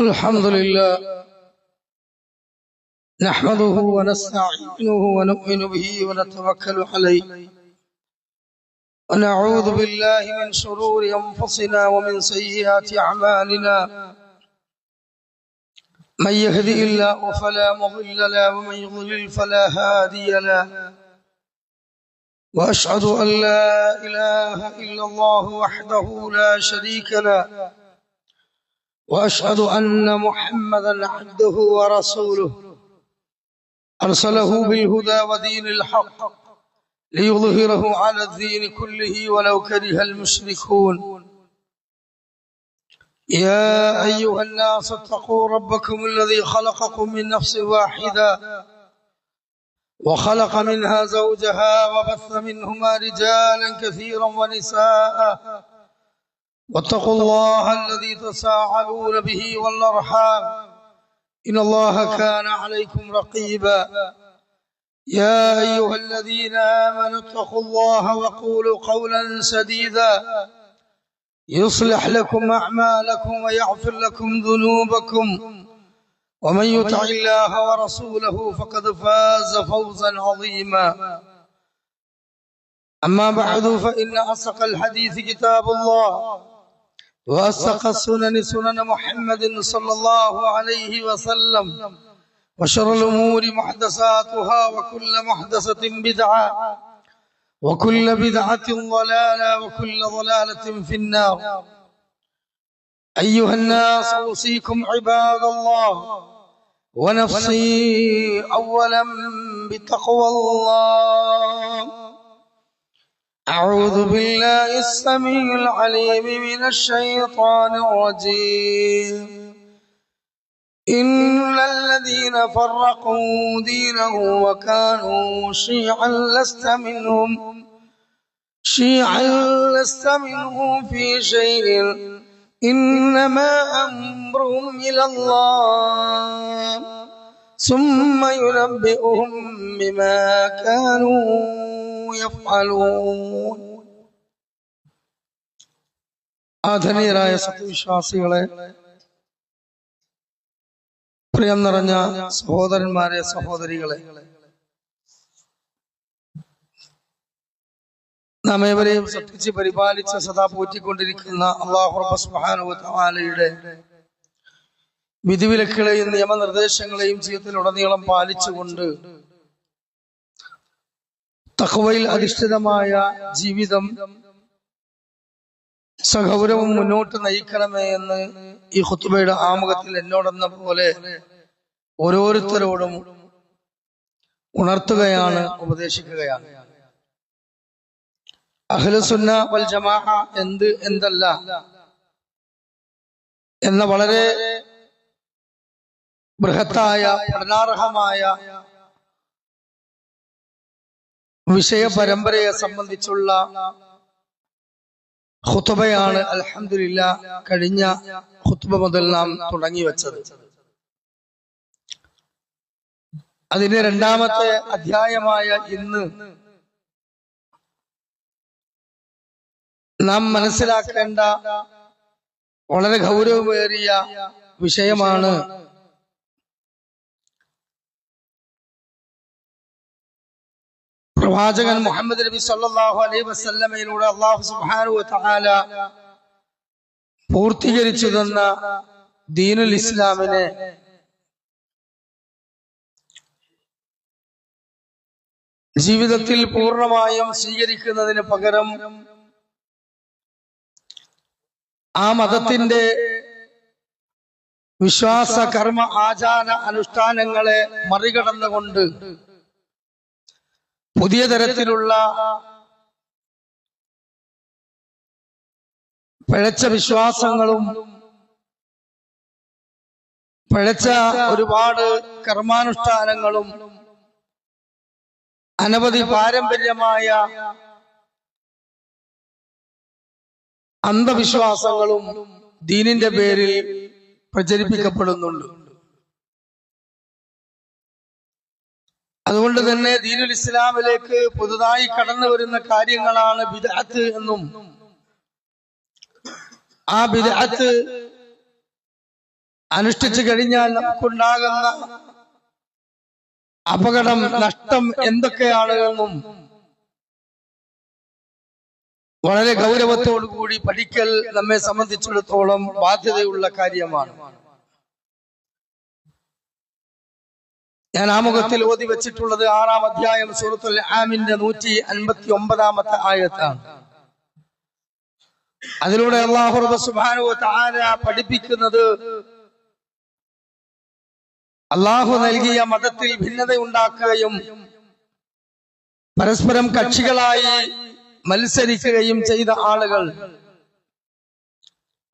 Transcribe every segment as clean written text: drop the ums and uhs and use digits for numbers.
الحمد لله نحمده ونستعينه ونؤمن به ونتوكل عليه ونعوذ بالله من شرور أنفسنا ومن سيئات أعمالنا من يهده الله فلا مضل له ومن يضلل فلا هادي له وأشهد أن لا إله إلا الله وحده لا شريك له وأشهد أن محمدا عبده ورسوله أرسله بالهدى ودين الحق ليظهره على الدين كله ولو كره المشركون يا أيها الناس اتقوا ربكم الذي خلقكم من نفس واحدة وخلق منها زوجها وبث منهما رجالا كثيرا ونساء واتقوا الله الذي تساءلون به والأرحام إن الله كان عليكم رقيبا يا أيها الذين آمنوا اتقوا الله وقولوا قولا سديدا يصلح لكم أعمالكم ويغفر لكم ذنوبكم ومن يطع الله ورسوله فقد فاز فوزا عظيما أما بعد فإن أصدق الحديث كتاب الله وأصدق السنن سنن محمد صلى الله عليه وسلم وشر الأمور محدثاتها وكل محدثة بدعة وكل بدعة ضلالة وكل ضلالة في النار أيها الناس أوصيكم عباد الله ونفسي أولا بتقوى الله أعوذ بالله السميع العليم من الشيطان الرجيم إن الذين فرقوا دينهم وكانوا شيعا لست منهم في شيء إنما أمرهم إلى الله ثم ينبئهم بما كانوا يفعلون. ആദരണീയരായ സത്യവിശ്വാസികളെ, പ്രിയം നിറഞ്ഞ സഹോദരന്മാരെ, സഹോദരികളെ, നാം ഏവരെയും സൃഷ്ടിച്ച് പരിപാലിച്ച് സദാ പോറ്റിക്കൊണ്ടിരിക്കുന്ന അല്ലാഹു റബ്ബ് സുബ്ഹാനഹു വ തആലയുടെ വിധിവിലക്കുകളെയും നിയമനിർദ്ദേശങ്ങളെയും ജീവിതത്തിലുടനീളം പാലിച്ചുകൊണ്ട് തഖ്വയിൽ അധിഷ്ഠിതമായ ജീവിതം സഗൗരവം മുന്നോട്ട് നയിക്കണമേ എന്ന് ഈ ഖുത്ബയുടെ ആമുഖത്തിൽ എന്നോടെന്ന പോലെ ഓരോരുത്തരോടും ഉണർത്തുകയാണ്, ഉപദേശിക്കുകയാണ്. അഹ്ലുസുന്ന വൽ ജമാഅ എന്തല്ല എന്ന വളരെ ബൃഹത്തായ പഠനാർഹമായ വിഷയ പരമ്പരയെ സംബന്ധിച്ചുള്ള ഖുത്ബയാണ് അൽഹംദുലില്ലാഹ് കഴിഞ്ഞ ഖുത്ബ മുതൽ നാം തുടങ്ങി വെച്ചത്. അതിന്റെ രണ്ടാമത്തെ അധ്യായമായ ഇന്ന് നാം മനസ്സിലാക്കേണ്ട വളരെ ഗൗരവമേറിയ വിഷയമാണ് പ്രവാചകൻ മുഹമ്മദ് നബി സല്ലല്ലാഹു അലൈഹി വസല്ലമയിലൂടെ അല്ലാഹു സുബ്ഹാനഹു വ തആല പൂർത്തീകരിച്ചു തന്ന ദീനുൽ ഇസ്ലാമിനെ ജീവിതത്തിൽ പൂർണ്ണമായും സ്വീകരിക്കുന്നതിന് പകരം ആ മതത്തിന്റെ വിശ്വാസ കർമ്മ ആചാര അനുഷ്ഠാനങ്ങളെ മറികടന്നുകൊണ്ട് പുതിയ തരത്തിലുള്ള പിഴച്ച വിശ്വാസങ്ങളും പിഴച്ച ഒരുപാട് കർമാനുഷ്ഠാനങ്ങളും അനവധി പാരമ്പര്യമായ അന്ധവിശ്വാസങ്ങളും ദീനിന്റെ പേരിൽ പ്രചരിപ്പിക്കപ്പെടുന്നുണ്ട്. അതുകൊണ്ട് തന്നെ ദീനുൽ ഇസ്ലാമിലേക്ക് പുതുതായി കടന്നു വരുന്ന കാര്യങ്ങളാണ് ബിദ്അത്ത് എന്നും ആ ബിദ്അത്ത് അനുഷ്ഠിച്ചു കഴിഞ്ഞാൽ നമുക്കുണ്ടാകുന്ന അപകടം, നഷ്ടം എന്തൊക്കെയാണ് എന്നും വളരെ ഗൗരവത്തോടുകൂടി പഠിക്കൽ നമ്മെ സംബന്ധിച്ചിടത്തോളം ബാധ്യതയുള്ള കാര്യമാണ്. ഞാൻ ആമുഖത്തിൽ ഓതി വെച്ചിട്ടുള്ളത് 6-ാം അധ്യായം സൂറത്തുൽ ആമിന്റെ 159-ാമത്തെ ആയത്താണ്. അതിലൂടെ അല്ലാഹു സുബ്ഹാനഹു വ തആല പഠിപ്പിക്കുന്നത് അല്ലാഹു നൽകിയ മതത്തിൽ ഭിന്നത ഉണ്ടാക്കുകയും പരസ്പരം കക്ഷികളായി മത്സരിക്കുകയും ചെയ്ത ആളുകൾ,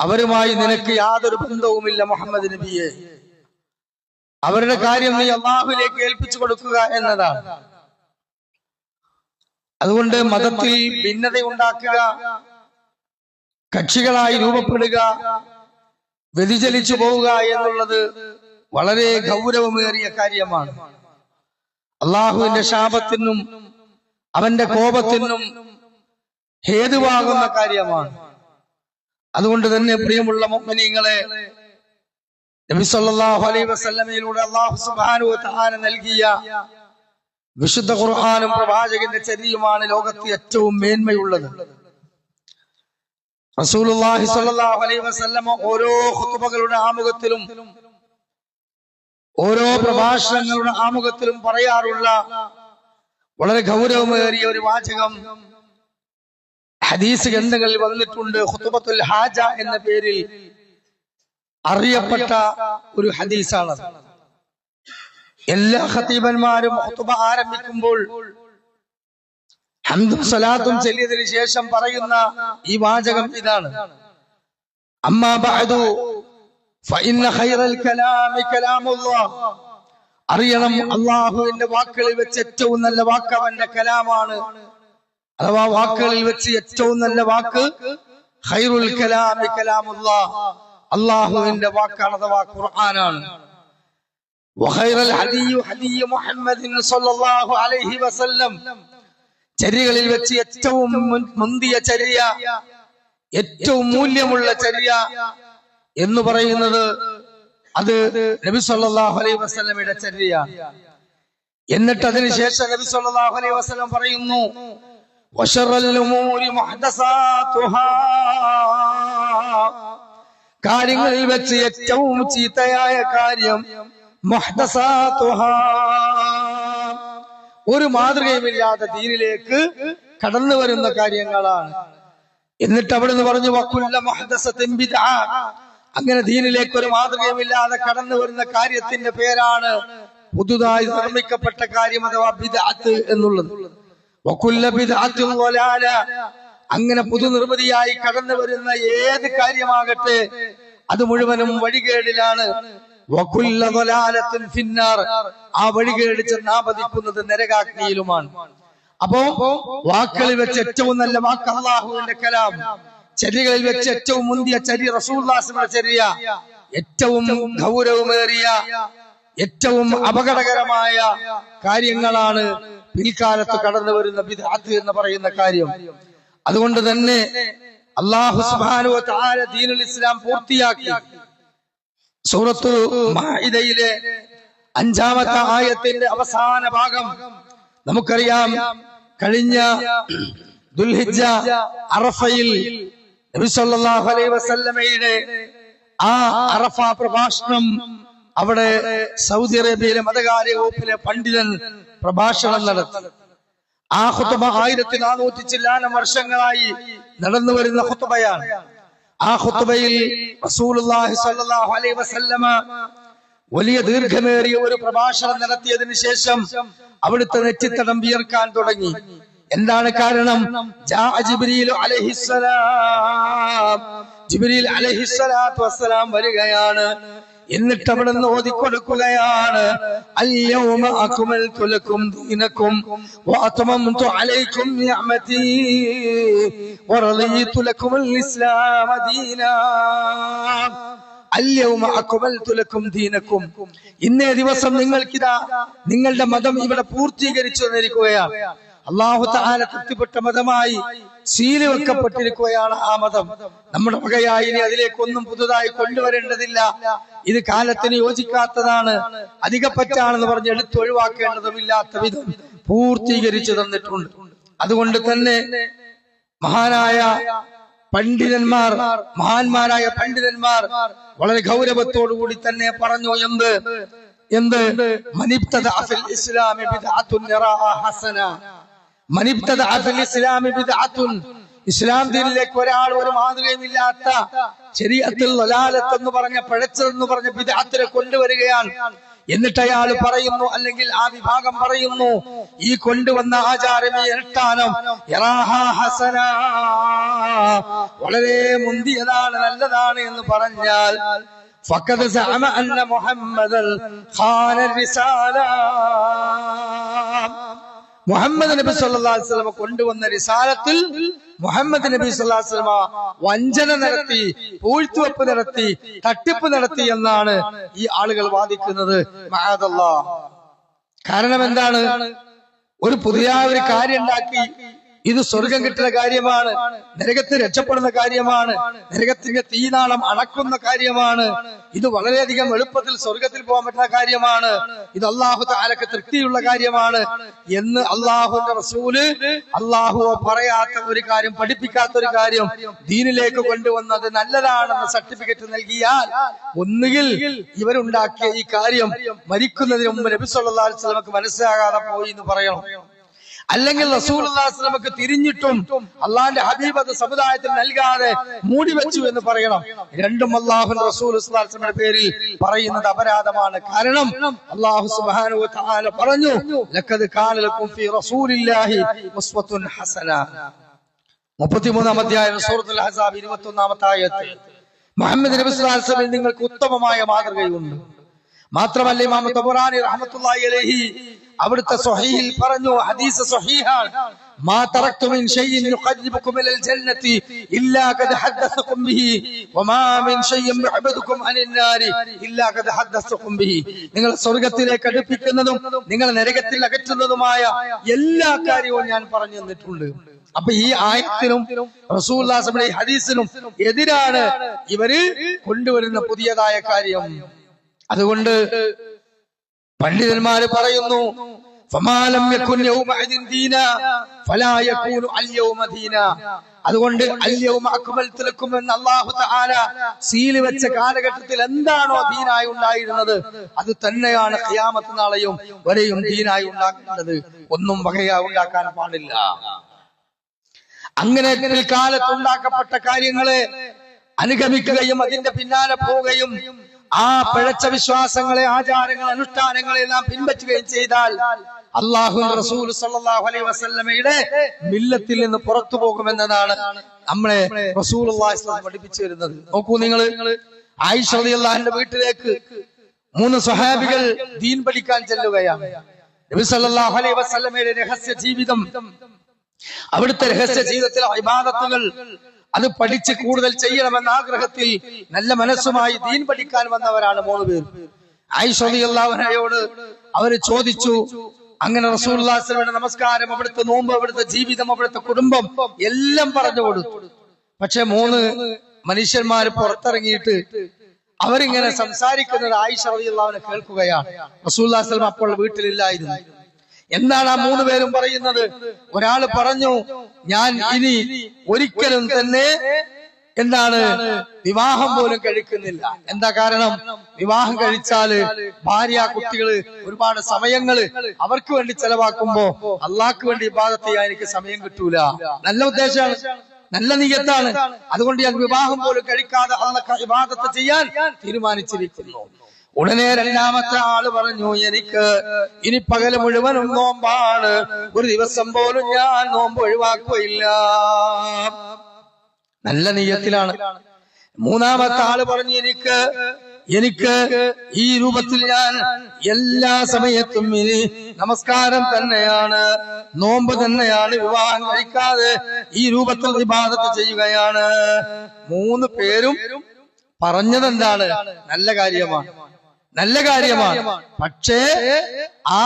അവരുമായി നിനക്ക് യാതൊരു ബന്ധവുമില്ല മുഹമ്മദ് നബിയെ. അവരുടെ കാര്യം നീ അല്ലാഹുവിലേക്ക് ഏൽപ്പിച്ചു കൊടുക്കുക എന്നതാണ്. അതുകൊണ്ട് മതത്തിൽ ഭിന്നത ഉണ്ടാക്കുക, കക്ഷികളായി രൂപപ്പെടുക, വ്യതിചലിച്ചു പോവുക എന്നുള്ളത് വളരെ ഗൗരവമേറിയ കാര്യമാണ്. അള്ളാഹുവിന്റെ ശാപത്തിനും അവന്റെ കോപത്തിനും ഹേതുവാകുന്ന കാര്യമാണ്. അതുകൊണ്ട് തന്നെ പ്രിയമുള്ള മുഅ്മിനീങ്ങളെ, നബി സല്ലല്ലാഹു അലൈഹി വസല്ലമയിലൂടെ അല്ലാഹു സുബ്ഹാനഹു വ തആല നൽകിയ വിശുദ്ധ ഖുർആനും പ്രവാചകന്റെ ചര്യയുമാണ് ലോകത്ത് ഏറ്റവും മേന്മയുള്ളത്. റസൂലുള്ളാഹി സ്വല്ലല്ലാഹു അലൈഹി വസല്ലമ ഓരോ ഖുതുബകളുടെ ആമുഖത്തിലും ഓരോ പ്രഭാഷണങ്ങളുടെ ആമുഖത്തിലും പറയാറുള്ള വളരെ ഗൗരവമേറിയ ഒരു വാചകം ഹദീസ് ഗ്രന്ഥങ്ങളിൽ വന്നിട്ടുണ്ട്. ഖുതുബത്തുൽ ഹാജ എന്ന പേരിൽ അറിയപ്പെട്ട ഒരു ഹദീസാണ്. എല്ലാ ഖതീബന്മാരും ഖുതുബ ആരംഭിക്കുമ്പോൾ ഹംദും സലാത്തും ചൊല്ലിയതിനു ശേഷം പറയുന്ന ഈ വാചകം ഇതാണ്: അമ്മാ ബഅദു ഫഇന്ന ഖൈറൽ കലാമി കലാമുല്ലാഹ്. അറിയണം, അല്ലാഹുവിന്റെ വാക്കുകളിൽ വെച്ച് ഏറ്റവും നല്ല വാക്ക് അവന്റെ കലാമാണ്. അഥവാ വാക്കുകളിൽ വെച്ച് ഏറ്റവും നല്ല വാക്ക് ഖൈറുൽ കലാമി കലാമുല്ലാഹ്, അല്ലാഹുവിന്റെ വാക്കാണ്, അഥവാ ഖുർആനാണ്. വഖൈറൽ ഹദിയു ഹദിയു മുഹമ്മദിൻ സ്വല്ലല്ലാഹു അലൈഹി വസല്ലം. ചര്യകളിൽ വെച്ച് ഏറ്റവും മുന്തിയ ചര്യ, ഏറ്റവും മൂല്യമുള്ള ചര്യ എന്ന് പറയുന്നത് അത് നബി സല്ലല്ലാഹു അലൈഹി വസല്ലമയുടെ ചര്യയാണ്. എന്നിട്ട് അതിനുശേഷം നബി സല്ലല്ലാഹു അലൈഹി വസല്ലം പറയുന്നു: വശറൽ ഉമൂരി മുഹ്ദസാതുഹാ. കാര്യങ്ങളിൽ വെച്ച് ഏറ്റവും ചീത്തയായ കാര്യം മുഹ്ദസാതുഹാ, ഒരു മാതൃകയുമില്ലാതെ ദീനിലേക്ക് കടന്നു വരുന്ന കാര്യങ്ങളാണ്. എന്നിട്ട് അവിടുന്ന് പറഞ്ഞു വകുല്ല മുഹ്ദസത്തിൻ ബിദ്അ. അങ്ങനെ ദീനിലേക്ക് ഒരു മാതൃകയുമില്ലാതെ കടന്നു വരുന്ന കാര്യത്തിന്റെ പേരാണ് പുതുതായി നിർമ്മിക്കപ്പെട്ട കാര്യം, അഥവാ ബിദ്അത്ത് എന്നുള്ളത്. വകുല്ല ബിദ്അത്തിൻ ളലാല. അങ്ങനെ പുതുനിർമ്മിതിയായി കടന്നു വരുന്ന ഏത് കാര്യമാകട്ടെ അത് മുഴുവനും വഴികേടിലാണ്. വകുല്ല ളലാലത്തിൻ ഫിന്നാർ. ആ വഴികേട് ചെന്നാപതിക്കുന്നത് നരകാഗ്നിയിലുമാണ്. അപ്പോ വാക്കുകളിൽ വെച്ച് ഏറ്റവും നല്ല വാക്ക് അല്ലാഹുവിന്റെ കലാം, ചര്യകളിൽ വെച്ച് ഏറ്റവും മുന്തിയ ചര്യ റസൂലുള്ളാഹിയുടെ ചര്യ, ഏറ്റവും ഗൗരവമേറിയ ഏറ്റവും അപകടകരമായ കാര്യങ്ങളാണ് പിൽക്കാലത്ത് കടന്നു വരുന്ന ബിദ്അത്ത് എന്ന് പറയുന്ന കാര്യം. അതുകൊണ്ട് തന്നെ അല്ലാഹു സുബ്ഹാനഹു വ തആല ദീനുൽ ഇസ്ലാം പൂർത്തിയാക്കി. സൂറത്തു മാഇദയിലെ 5-ാമത്തെ ആയത്തിന്റെ അവസാന ഭാഗം നമുക്കറിയാം. കഴിഞ്ഞ ദുൽഹിജ്ജ അറഫയിൽ നബി സല്ലല്ലാഹു അലൈഹി വസല്ലമയുടെ ആ അറഫ പ്രഭാഷണം അവിടെ സൗദി അറേബ്യയിലെ മതകാര്യ വകുപ്പിലെ പണ്ഡിതൻ പ്രഭാഷണം നടത്തി. ആ ഖുതുബ 1400 ചില്ലാനം വർഷങ്ങളായി നടന്നു വരുന്ന ഖുതുബയാണ്. ആ ഖുതുബയിൽ റസൂലുള്ളാഹി സ്വല്ലല്ലാഹു അലൈഹി വസല്ലമ വലിയ ദീർഘമേറിയ ഒരു പ്രഭാഷണം നടത്തിയതിനു ശേഷം അവിടുത്തെ നെറ്റിത്തടം വിയർക്കാൻ തുടങ്ങി. എന്താണ് കാരണം? ജിബ്രീൽ അലൈഹിസ്സലാം, ജിബ്രീൽ അലൈഹിസ്സലാത്തു വസ്സലാം വരികയാണ്. എന്നിട്ട് അവിടുന്ന് ഓതിക്കൊടുക്കുകയാണ്: അൽയൗമ അക്മൽതു ലക്കും ദീനക്കും വഅത്മംതു അലൈക്കും നിഅമതി വറളിതു ലക്കുമുൽ ഇസ്ലാമ ദീനാ. അൽയൗമ അക്മൽതു ലക്കും ദീനക്കും. ഇന്നേ ദിവസം നിങ്ങൾക്കിതാ നിങ്ങളുടെ മതം ഇവിടെ പൂർത്തീകരിച്ചു തന്നിരിക്കുകയാണ്. അല്ലാഹു തആല തൃപ്തിപ്പെട്ട മതമായി സീല് വെക്കപ്പെട്ടിരിക്കുകയാണ് ആ മതം. നമ്മുടെ വകയായി ഇനി അതിലേക്കൊന്നും പുതുതായി കൊണ്ടുവരേണ്ടതില്ല. ഇത് കാലത്തിന് യോജിക്കാത്തതാണ്, അധികപ്പറ്റാണെന്ന് പറഞ്ഞ് എടുത്തൊഴിവാക്കേണ്ടതുമില്ലാത്ത വിധം പൂർത്തീകരിച്ചു തന്നിട്ടുണ്ട്. അതുകൊണ്ട് തന്നെ മഹാനായ പണ്ഡിതന്മാർ, മഹാന്മാരായ പണ്ഡിതന്മാർ വളരെ ഗൗരവത്തോടുകൂടി തന്നെ പറഞ്ഞു, എന്ത് മനിബ്തദഅ ഫിൽ ഇസ്ലാമി ബിദ്അത്തുൻ യറാഹ ഹസന. മനിബ്തദഅ ഫിൽ ഇസ്ലാമി ബിദ്അത്തുൻ, ഇസ്ലാം ദീനിലേക്ക് ഒരാൾ ഒരു മാതൃകയുമില്ലാത്ത ശരീഅത്തുൽ ദലാലത്ത് എന്ന് പറഞ്ഞ പിഴച്ചതെന്ന് പറഞ്ഞ ബിദ്അത്തിനെ കൊണ്ടുവരികയാണ്. എന്നിട്ട് അയാൾ പറയുന്നു, അല്ലെങ്കിൽ ആ വിഭാഗം പറയുന്നു, ഈ കൊണ്ടുവന്ന ആചാരം, ഈ അനുഷ്ഠാനം യറാഹ ഹസന, വളരെ മുന്തിയതാണ്, നല്ലതാണ് എന്ന് പറഞ്ഞാൽ فقد زعم أن محمدا خان الرسالة. മുഹമ്മദ് നബി സല്ലല്ലാഹു അലൈഹി വസല്ലം കൊണ്ടുവന്ന റിസാലത്തിൽ മുഹമ്മദ് നബി സല്ലല്ലാഹു അലൈഹി വസല്ലം വഞ്ചന നടത്തി, പൂഴ്ത്തിവെപ്പ് നടത്തി, തട്ടിപ്പ് നടത്തി എന്നാണ് ഈ ആളുകൾ വാദിക്കുന്നത്. മഅദല്ലാഹ്. കാരണം എന്താണ്? ഒരു പുതിയ ഒരു കാര്യം ഉണ്ടാക്കി, ഇത് സ്വർഗം കിട്ടുന്ന കാര്യമാണ്, നരകത്തിൽ രക്ഷപ്പെടുന്ന കാര്യമാണ്, നരകത്തിന്റെ തീനാളം അണക്കുന്ന കാര്യമാണ്, ഇത് വളരെയധികം എളുപ്പത്തിൽ സ്വർഗത്തിൽ പോകാൻ പറ്റുന്ന കാര്യമാണ്, ഇത് അല്ലാഹു തആലക്ക് തൃപ്തിയുള്ള കാര്യമാണ് എന്ന് അല്ലാഹുവിന്റെ റസൂല് അല്ലാഹു പറയാത്ത ഒരു കാര്യം, പഠിപ്പിക്കാത്ത ഒരു കാര്യം ദീനിലേക്ക് കൊണ്ടുവന്നത് നല്ലതാണെന്ന് സർട്ടിഫിക്കറ്റ് നൽകിയാൽ ഒന്നുകിൽ ഇവരുണ്ടാക്കിയ ഈ കാര്യം മരിക്കുന്നതിന് മുമ്പ് നബി സല്ലല്ലാഹു അലൈഹി വസല്ലമക്ക് മനസ്സിലാകാതെ പോയി എന്ന് പറയണം. അല്ലെങ്കിൽ റസൂലുള്ളാഹി സ്വല്ലല്ലാഹു അലൈഹി വസല്ലമക്ക് തിരിഞ്ഞിട്ടും അള്ളാന്റെ ഹബീബ് അത് സമുദായത്തിൽ നൽകാതെ മൂടി വെച്ചു എന്ന് പറയണം. രണ്ടും അല്ലാഹുവിന്റെ റസൂൽ സ്വല്ലല്ലാഹു അലൈഹി വസല്ലമയുടെ പേരിൽ പറയുന്നത് അപരാധമാണ്. കാരണം അല്ലാഹു സുബ്ഹാനഹു വ തആല പറഞ്ഞു, ലഖദ് കാന ലക്കും ഫീ റസൂലില്ലാഹി ഉസ്വത്തുൻ ഹസന. 33-ാം അധ്യായം സൂറത്തുൽ അഹ്സാബ് 21-ാമത്തെ ആയത്ത്. മുഹമ്മദ് നബി സ്വല്ലല്ലാഹു അലൈഹി വസല്ലം നിങ്ങൾക്ക് ഉത്തമമായ മാതൃകയുണ്ട്. മാത്രമല്ല ഇമാം തബറാനി റഹ്മത്തുള്ളാഹി അലൈഹി അവിടുത്തെ സ്വഹീഹിൽ പറഞ്ഞു, ഹദീസ് സ്വഹീഹാണ്, മാ തറക്തു മിൻ ഷൈഇൻ യുഖർരിബുകും ഇലൽ ജന്നതി ഇല്ലാ ഖദ് ഹദ്ദസകും ബിഹി വമാ മിൻ ഷൈഇൻ യുഹബ്ബുകും അനിൻ നാരി ഇല്ലാ ഖദ് ഹദ്ദസകും ബിഹി. നിങ്ങൾ സ്വർഗ്ഗത്തിലേക്ക് അടുപ്പിക്കുന്നതും നിങ്ങൾ നരകത്തിൽ അകറ്റുന്നതുമായ എല്ലാ കാര്യവും ഞാൻ പറഞ്ഞു തന്നിട്ടുണ്ട്. അപ്പൊ ഈ ആയത്തിനും റസൂലുള്ളാഹി സ്വല്ലല്ലാഹു അലൈഹി വസല്ലം ഹദീസിനും എതിരാണ് ഇവര് കൊണ്ടുവരുന്ന പുതിയതായ കാര്യം. അതുകൊണ്ട് പണ്ഡിതന്മാര് പറയുന്നു, ഫമാലം യകുൻ യൗമഇദിൻ ദീന ഫലാ യകൂനു അൽയൗമ ദീന. അതുകൊണ്ട് അൽയൗമ അക്മൽതു ലക്കും എന്ന് അല്ലാഹു തആല സീൽ വെച്ച കാലഘട്ടത്തിൽ എന്താണോ ദീനായി ഉണ്ടായിരുന്നത് അത് തന്നെയാണ് ഖിയാമത്ത് നാളെയും വരെയും ദീനായി ഉണ്ടാക്കേണ്ടത്. ഒന്നും വകയാ ഉണ്ടാക്കാൻ പാടില്ല. അങ്ങനെ കാലത്ത് ഉണ്ടാക്കപ്പെട്ട കാര്യങ്ങളെ അനുഗമിക്കുകയും അതിന്റെ പിന്നാലെ പോവുകയും ആ പിഴച്ച വിശ്വാസങ്ങളെ, ആചാരങ്ങളെ, അനുഷ്ഠാനങ്ങളെ എല്ലാം പിൻപറ്റുകയും ചെയ്താൽ അല്ലാഹുവിന്റെ റസൂൽ സല്ലല്ലാഹു അലൈഹി വസല്ലമയുടെ മില്ലത്തിൽ നിന്ന് പുറത്തു പോകുമെന്നതാണ് നമ്മളെ റസൂലുള്ളാഹി സ്വല്ലല്ലാഹു അലൈഹി വസല്ലം പഠിപ്പിച്ചു വരുന്നത്. നോക്കൂ, നിങ്ങൾ ആയിഷ റളിയല്ലാഹു അൻഹയുടെ വീട്ടിലേക്ക് 3 സ്വഹാബികൾ ദീൻ പഠിക്കാൻ ചെല്ലുകയാണ്. നബി സല്ലല്ലാഹു അലൈഹി വസല്ലമയുടെ രഹസ്യ ജീവിതം, അവിടുത്തെ രഹസ്യ ജീവിതത്തിലെ ഇബാദത്തുകൾ അത് പഠിച്ച് കൂടുതൽ ചെയ്യണമെന്ന ആഗ്രഹത്തിൽ നല്ല മനസ്സുമായി ദീൻ പഠിക്കാൻ വന്നവരാണ് 3 പേർ. ആയിഷ റളിയല്ലാഹു അൻഹയോട് അവര് ചോദിച്ചു. അങ്ങനെ റസൂലുള്ളാഹി സ്വല്ലല്ലാഹു അലൈഹി വസല്ലം നമസ്കാരം, അവിടുത്തെ നോമ്പ്, അവിടുത്തെ ജീവിതം, അവിടുത്തെ കുടുംബം എല്ലാം പറഞ്ഞു കൊടുത്തു. പക്ഷെ 3 മനുഷ്യന്മാർ പുറത്തിറങ്ങിയിട്ട് അവരിങ്ങനെ സംസാരിക്കുന്നത് ആയിഷ റളിയല്ലാഹു അൻഹ കേൾക്കുകയാണ്. റസൂലുള്ളാഹി സ്വല്ലല്ലാഹു അലൈഹി വസല്ലം അപ്പോൾ വീട്ടിലില്ലായിരുന്നു. എന്താണ് ആ 3 പേരും പറയുന്നത്? ഒരാള് പറഞ്ഞു, ഞാൻ ഇനി ഒരിക്കലും തന്നെ വിവാഹം പോലും കഴിക്കുന്നില്ല. എന്താ കാരണം? വിവാഹം കഴിച്ചാല് ഭാര്യ, കുട്ടികള്, ഒരുപാട് സമയങ്ങള് അവർക്ക് വേണ്ടി ചെലവാക്കുമ്പോ അള്ളാഹ്ക്ക് വേണ്ടി ഇബാദത്ത് ചെയ്യാൻ എനിക്ക് സമയം കിട്ടൂല. നല്ല ഉദ്ദേശമാണ്, നല്ല നിയ്യത്താണ്. അതുകൊണ്ട് ഞാൻ വിവാഹം പോലും കഴിക്കാതെ അള്ളാഹ് ഇബാദത്ത് ചെയ്യാൻ തീരുമാനിച്ചിരിക്കുന്നു. ഉടനെ 2ാമത്തെ ആള് പറഞ്ഞു, എനിക്ക് ഇനി പകല് മുഴുവനും നോമ്പാണ്, ഒരു ദിവസം പോലും ഞാൻ നോമ്പ് ഒഴിവാക്കുകയില്ല. നല്ല നിയ്യത്തിലാണ്. 3ാമത്തെ ആള് പറഞ്ഞു, എനിക്ക് ഈ രൂപത്തിൽ ഞാൻ എല്ലാ സമയത്തും ഇനി നമസ്കാരം തന്നെയാണ്, നോമ്പ് തന്നെയാണ്, വിവാഹം കഴിക്കാതെ ഈ രൂപത്തിൽ ഇബാദത്ത് ചെയ്യുകയാണ്. 3 പേരും പറഞ്ഞതെന്താണ്? നല്ല കാര്യമാണ്. നല്ല കാര്യമാണ്. പക്ഷേ ആ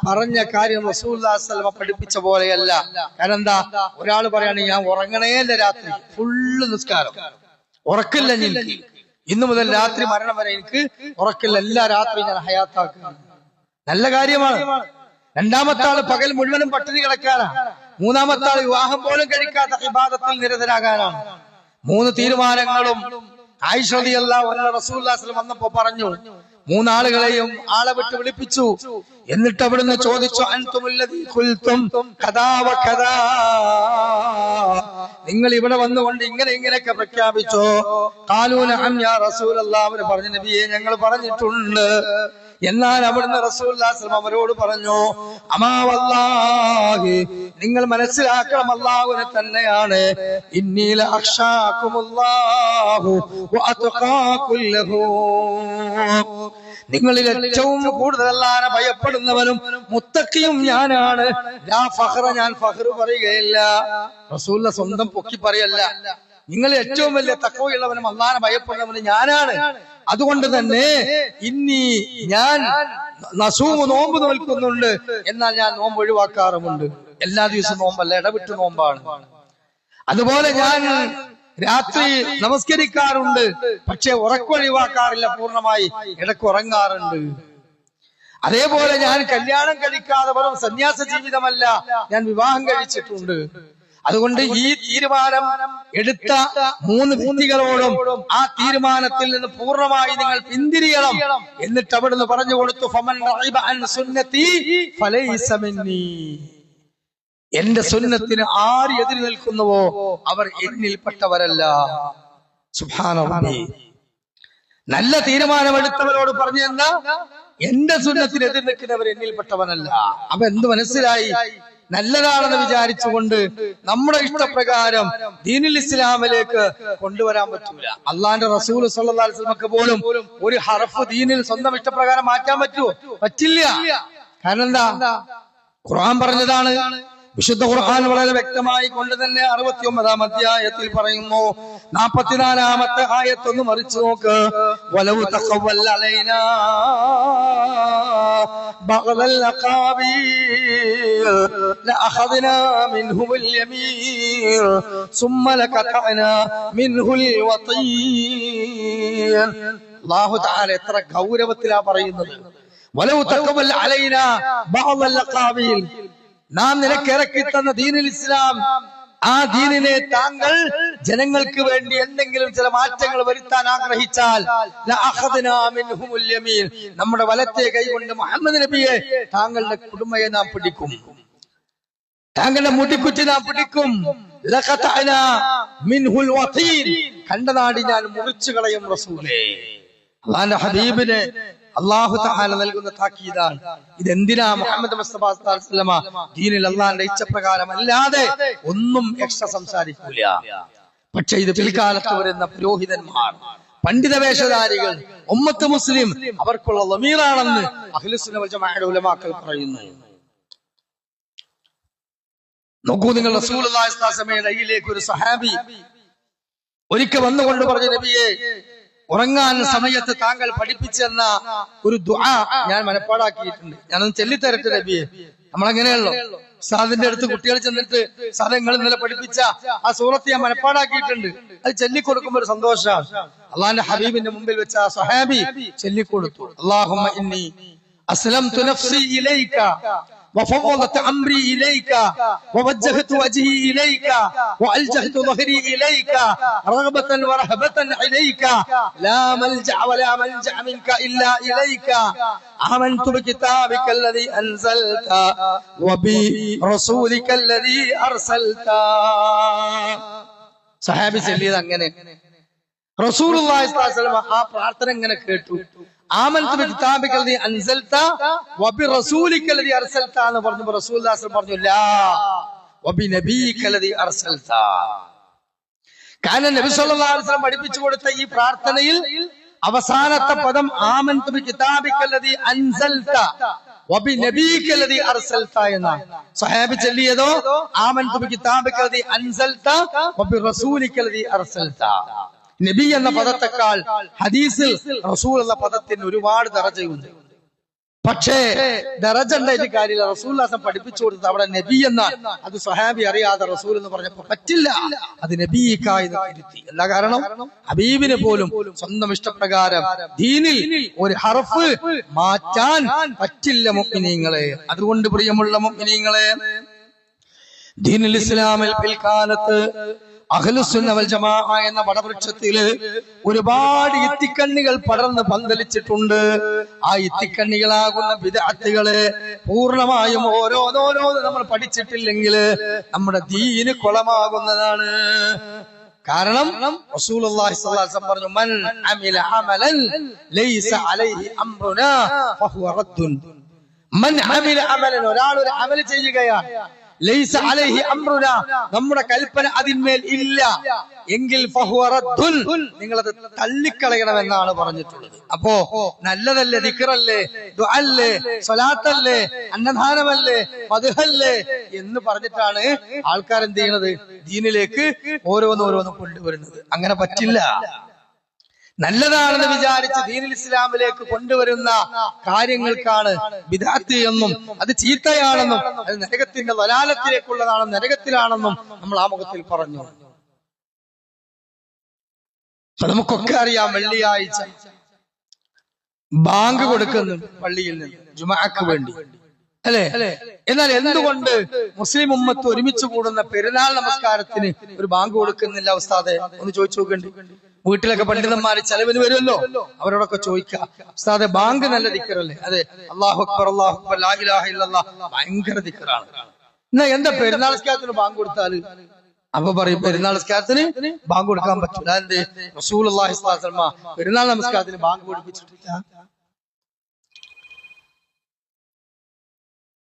പറഞ്ഞ കാര്യം റസൂലുള്ളാഹി സ്വല്ലല്ലാഹു അലൈഹി വസല്ലം പഠിപ്പിച്ച പോലെയല്ല. കാരണം എന്താ, ഒരാൾ പറയാണ് ഞാൻ ഉറങ്ങണേല്ല, രാത്രി ഫുള്ള് നിസ്കാരം, ഉറക്കില്ല, എനിക്ക് ഇന്നു മുതൽ രാത്രി മരണം വരെ എനിക്ക് ഉറക്കില്ല, എല്ലാ രാത്രി ഞാൻ ഹയാത്താക്കുക. നല്ല കാര്യമാണ്. രണ്ടാമത്തെ ആള് പകൽ മുഴുവനും പട്ടിണി കിടക്കാനാണ്. മൂന്നാമത്തെ ആള് വിവാഹം പോലും കഴിക്കാത്ത ഇബാദത്തിൽ നിരതരാകാനാണ്. 3 തീരുമാനങ്ങളും ആയിഷ റളിയല്ലാഹു അൻഹ റസൂലുള്ളാഹി സ്വല്ലല്ലാഹു അലൈഹി വസല്ലം വന്നപ്പോ പറഞ്ഞു. 3 ആളുകളെയും ആളെ വിട്ട് വിളിപ്പിച്ചു. എന്നിട്ട് അവിടുന്ന് ചോദിച്ചു, അൻതുമുല്ലദീ ഖുൽതും കദാ വ കദാ, നിങ്ങൾ ഇവിടെ വന്നുകൊണ്ട് ഇങ്ങനെയൊക്കെ പ്രഖ്യാപിച്ചോ? ഖാലൂ നഅം യാ റസൂലല്ലാഹ്, അവർ പറഞ്ഞു നബിയെ ഞങ്ങൾ പറഞ്ഞിട്ടുണ്ട്. എന്നാൽ അവിടുന്ന് റസൂലുള്ളാഹി സ്വല്ലല്ലാഹു അലൈഹി വസല്ലം അവരോട് പറഞ്ഞു, അമാ വല്ലാഹി, നിങ്ങൾ മനസ്സിലാക്കണം, അല്ലാഹുവിനെ തന്നെയാണ്, ഇന്നി ലഅഖ്ശാകുമുല്ലാഹു വഅത്ഖാകുൽ ലഹു, നിങ്ങളിൽ ഏറ്റവും കൂടുതൽ അല്ലാഹുവിനെ ഭയപ്പെടുന്നവനും മുത്തഖിയും ഞാനാണ്. ലാ ഫഖറ, ഞാൻ ഫഖർ പറയുകയില്ല. റസൂലുള്ള സ്വന്തം പൊക്കി പറയല്ല. നിങ്ങൾ ഏറ്റവും വലിയ തഖ്വയുള്ളവനും അല്ലാഹുവിനെ ഭയപ്പെടുന്നവനും ഞാനാണ്. അതുകൊണ്ട് തന്നെ ഇന്നി, ഞാൻ നസൂമ്, നോമ്പ് നോൽക്കുന്നുണ്ട്, എന്നാൽ ഞാൻ നോമ്പ് ഒഴിവാക്കാറുമുണ്ട്. എല്ലാ ദിവസവും നോമ്പല്ല, ഇടവിട്ട് നോമ്പാണ്. അതുപോലെ ഞാൻ രാത്രി നമസ്കരിക്കാറുണ്ട്, പക്ഷെ ഉറക്കൊഴിവാക്കാറില്ല പൂർണ്ണമായി, ഇടയ്ക്ക് ഉറങ്ങാറുണ്ട്. അതേപോലെ ഞാൻ കല്യാണം കഴിക്കാതെ വെറും സന്യാസ ജീവിതമല്ല, ഞാൻ വിവാഹം കഴിച്ചിട്ടുണ്ട്. അതുകൊണ്ട് ഈ തീരുമാനം എടുത്ത 3 വ്യക്തികളോടും ആ തീരുമാനത്തിൽ നിന്ന് പൂർണ്ണമായി നിങ്ങൾ പിന്തിരിയണം. എന്നിട്ട് അവിടുന്ന് പറഞ്ഞു കൊടുത്തു, ഫമൻ റഗിബ അൻ സുന്നതി ഫലൈസ മിന്നി, എന്റെ സുന്നത്തിന് ആര് എതിര് നിൽക്കുന്നുവോ അവർ എന്നിൽപ്പെട്ടവരല്ല. സുബ്ഹാനല്ലാഹ്. നല്ല തീരുമാനമെടുത്തവരോട് പറഞ്ഞു, എന്താ, എന്റെ സുന്നത്തിന് എതിർ നിൽക്കുന്നവർ എന്നിൽപ്പെട്ടവനല്ല. അപ്പൊ എന്ത് മനസ്സിലായി? നല്ലതാണെന്ന് വിചാരിച്ചുകൊണ്ട് നമ്മുടെ ഇഷ്ടപ്രകാരം ദീനുൽ ഇസ്ലാമിലേക്ക് കൊണ്ടുവരാൻ പറ്റൂല. അള്ളാന്റെ റസൂൽ സ്വല്ലല്ലാഹു അലൈഹി വസല്ലമക്ക് പോലും ഒരു ഹർഫ് ദീനിൽ സ്വന്തം ഇഷ്ടപ്രകാരം മാറ്റാൻ പറ്റുമോ? പറ്റില്ല. കാരണം എന്താ, ഖുർആൻ പറഞ്ഞതാണ്. വിശുദ്ധ ഖുർആൻ വളരെ വ്യക്തമായി കൊണ്ട് തന്നെ 69-ാം അധ്യായത്തിൽ പറയുന്നു. 44-ാമത്തെ ആയത്തൊന്ന് മറിച്ചു നോക്ക്. വലൗ തഖവ്വൽ അലൈനാ ബഅദൽ അഖാബീൽ ലഅഖദ്നാ മിൻഹുൽ യമീൻ സുമ്മ ലഖതഅനാ മിൻഹുൽ വതീൻ. അല്ലാഹു തആല എത്ര ഗൗരവത്തിലാ പറയുന്നത്. വലൗ തഖവ്വൽ അലൈനാ ബഅദൽ അഖാബീൽ, നാം നിനക്ക് ഇറക്കി തന്ന ദീനുൽ ഇസ്ലാം, ആ ദീനിനെ താങ്കൾ ജനങ്ങൾക്ക് വേണ്ടി എന്തെങ്കിലും ചില മാറ്റങ്ങൾ വരുത്താൻ ആഗ്രഹിച്ചാൽ ലഅഖദ്നാ മിൻഹുൽ യമീൻ, നമ്മുടെ വലത്തെ കൈ കൊണ്ട് മുഹമ്മദ് നബിയെ, താങ്കളുടെ കുടുംബയെ നാം പിടിക്കും, താങ്കളുടെ മുടിക്കുറ്റി നാം പിടിക്കും. ലഖതഅനാ മിൻഹുൽ വതീൻ, കണ്ടനാടി ഞാൻ മുറിച്ചു കളയും. റസൂലേ, അല്ലാഹുവിന്റെ ഹബീബിനെ അല്ലാഹു തആല നൽകുന്ന താക്കീതാണ്. ഇതെന്തിനാ? മുഹമ്മദ് മുസ്തഫ സല്ലല്ലാഹു അലൈഹി വസല്ലമ ദീനിൽ അല്ലാഹുവിന്റെ ഇച്ഛപ്രകാരം അല്ലാതെ ഒന്നും എക്സ്ട്രാ സംസാരിക്കൂല. പക്ഷെ ഇത് പിൽക്കാലത്ത് വരുന്ന പുരോഹിതന്മാർ, പണ്ഡിത വേഷധാരികൾ, ഉമ്മത്ത് മുസ്ലിം, അവർക്കുള്ള ളമീറാണെന്ന് അഹ്ലുസുന്ന വൽ ജമാഅയുടെ ഉലമാക്കൾ പറയുന്നു. നോക്കൂ നിങ്ങൾ, റസൂലുള്ളാഹി സ്വല്ലല്ലാഹു അലൈഹി വസല്ലമയുടെ കയ്യിലേക്ക് ഒരു സഹാബി ഒരിക്കൽ വന്നുകൊണ്ട് പറഞ്ഞു, നബിയെ, ഉറങ്ങാൻ സമയത്ത് താങ്കൾ പഠിപ്പിച്ചെന്ന ഒരു ദുആ ഞാൻ മനപ്പാടാക്കിയിട്ടുണ്ട്, ഞാനൊന്ന് ചൊല്ലിത്തരട്ടെ നബിയെ. നമ്മളെങ്ങനെയല്ലോ, ഉസ്താദിന്റെ അടുത്ത് കുട്ടികൾ ചെന്നിട്ട്, ഉസ്താദ് നിങ്ങൾ ഇന്നലെ പഠിപ്പിച്ച ആ സൂറത്ത് ഞാൻ മനപ്പാടാക്കിയിട്ടുണ്ട്, അത് ചൊല്ലിക്കൊടുക്കുമ്പോ ഒരു സന്തോഷമാണ്. അള്ളാന്റെ ഹബീബിന്റെ മുമ്പിൽ വെച്ച ആ സ്വഹാബി ചൊല്ലിക്കൊടുത്തു. അല്ലാഹുമ്മ ഇന്നി അസ്ലംതു നഫ്സി ഇലൈക وفوضت أمري إليك ووجهت وجهي إليك وألجأت ظهري إليك رغبة ورهبة إليك لا ملجأ ولا ملجأ منك إلا إليك آمنت بكتابك الذي أنزلت وبرسولك الذي أرسلت. സഹാബി ചൊല്ലിയത് അങ്ങനെ. റസൂലുള്ളാഹി സ്വല്ലല്ലാഹു അലൈഹി വസല്ലം ആ പ്രാർത്ഥന ഇങ്ങനെ കേട്ടു. ആമൻതു ബികിതാബിക അല്ലദീ അൻസൽത വബിറസൂലിക അല്ലദീ അർസൽത എന്ന് പറഞ്ഞപ്പോൾ റസൂലുള്ളാഹി സ്വല്ലല്ലാഹു അലൈഹി വസല്ലം പറഞ്ഞു, ലാ വബിനബീക അല്ലദീ അർസൽത. കാരണം നബി സല്ലല്ലാഹു അലൈഹി വസല്ലം പഠിപ്പിച്ചു കൊടുത്ത ഈ പ്രാർത്ഥനയിൽ അവസാനത്തെ പദം ആമൻതു ബികിതാബിക അല്ലദീ അൻസൽത വബിനബീക അല്ലദീ അർസൽത എന്നാണ്. സഹാബി ചൊല്ലിയതോ ആമൻതു ബികിതാബിക അല്ലദീ അൻസൽത വബിറസൂലിക അല്ലദീ അർസൽത. നബി എന്ന പദത്തെക്കാൾ ഹദീസിൽ റസൂൽ എന്ന പദത്തിന് ഒരുപാട് ദറജയുണ്ട്. പക്ഷേ ദറജ ഉണ്ടായിട്ട് കാര്യമില്ല. റസൂൽ പഠിപ്പിച്ചു കൊടുത്തത് അവിടെ നബി എന്നാൽ അത് സ്വഹാബി അറിയാതെ റസൂൽ എന്ന് പറഞ്ഞപ്പോ പറ്റില്ല, അത് നബിക്കായി തിരുത്തി. എല്ലാ കാരണം ഹബീബിന് പോലും സ്വന്തം ഇഷ്ടപ്രകാരം ദീനിൽ ഒരു ഹർഫ് മാറ്റാൻ പറ്റില്ല മുഅ്മിനീങ്ങളെ. അതുകൊണ്ട് പ്രിയമുള്ള മുഅ്മിനീങ്ങളെ, ദീനുൽ ഇസ്ലാമിൽ പിൽക്കാലത്ത് അഹ്ലുസുന്ന വൽ ജമാഅ എന്ന വടവൃക്ഷത്തില് ഒരുപാട് ഇത്തിക്കണ്ണികൾ പടർന്ന് പന്തലിച്ചിട്ടുണ്ട്. ആ ഇത്തിക്കണ്ണികളാകുന്ന ബിദ്അത്തുകളെ പൂർണ്ണമായും ഓരോന്നോരോന്ന് നമ്മൾ പഠിച്ചിട്ടില്ലെങ്കിൽ നമ്മുടെ ദീന് കൊളമാകുന്നതാണ്. കാരണം റസൂലുള്ളാഹി സ്വല്ലല്ലാഹു അലൈഹി വസല്ലം പറഞ്ഞു, മൻ അമില അമലൻ ലൈസ അലൈഹി അംറുനാ ഫഹുവ റദ്ദുൻ. മൻ അമില അമലൻ, ഒരാൾ ഒരു അമൽ ചെയ്യുകയാണ്, ലൈസ അലൈഹി അംറുനാ, നമ്മുടെ കൽപ്പന അതിന്മേൽ ഇല്ല എങ്കിൽ ഫഹുവ റദ്ദുൻ, നിങ്ങളത് തള്ളിക്കളയണമെന്നാണ് പറഞ്ഞിട്ടുള്ളത്. അപ്പോ നല്ലതല്ലേ, ദിക്റല്ലേ, ദുആല്ലേ, സ്വലാത്തല്ലേ, അന്നദാനമല്ലേ, മദ്ഹല്ലേ എന്ന് പറഞ്ഞിട്ടാണ് ആൾക്കാർ എന്ത് ചെയ്യണത്, ദീനിലേക്ക് ഓരോന്നോരോന്ന് കൊണ്ടുവരുന്നത്. അങ്ങനെ പറ്റില്ല. നല്ലതാണെന്ന് വിചാരിച്ച് ദീനുൽ ഇസ്ലാമിലേക്ക് കൊണ്ടുവരുന്ന കാര്യങ്ങൾക്കാണ് ബിദ്അത്ത് എന്നും അത് ചീത്തയാണെന്നും അത് നരകത്തിന്റെ വലാലത്തിലേക്കുള്ളതാണെന്നും നരകത്തിലാണെന്നും നമ്മൾ ആമുഖത്തിൽ പറഞ്ഞു. നമുക്കൊക്കെ അറിയാം, വെള്ളിയാഴ്ച ബാങ്ക് കൊടുക്കുന്നുണ്ട് പള്ളിയിൽ നിന്ന് ജുമുഅക്ക് വേണ്ടി, അല്ലെ? എന്നാൽ എന്തുകൊണ്ട് മുസ്ലിം ഉമ്മത്ത് ഒരുമിച്ച് കൂടുന്ന പെരുന്നാൾ നമസ്കാരത്തിന് ഒരു ബാങ്ക് കൊടുക്കുന്നില്ല ഉസ്താദെ? ഒന്ന് ചോദിച്ചു നോക്കണ്ടി. വീട്ടിലൊക്കെ പണ്ഡിതന്മാര് ചെലവിന് വരുമല്ലോ, അവരോടൊക്കെ ചോദിക്കുക, ഉസ്താദെ ബാങ്ക് നല്ല ദിക്റല്ലേ? അതെ, അല്ലാഹു അക്ബർ അല്ലാഹു അക്ബർ ലാ ഇലാഹ ഇല്ലല്ലാഹ് ഭയങ്കര ദിക്റാണ്. എന്നാ എന്താ പെരുന്നാൾ നമസ്കാരത്തിന് ബാങ്ക് കൊടുത്താല്? അപ്പൊ പറയും പെരുന്നാൾ നമസ്കാരത്തിന് ബാങ്ക് കൊടുക്കാൻ പറ്റൂല. എന്ത്? റസൂലുള്ളാഹി സ്വല്ലല്ലാഹു അലൈഹി വസല്ലം പെരുന്നാൾ നമസ്കാരത്തിന് ബാങ്ക് പഠിപ്പിച്ചിട്ടില്ല.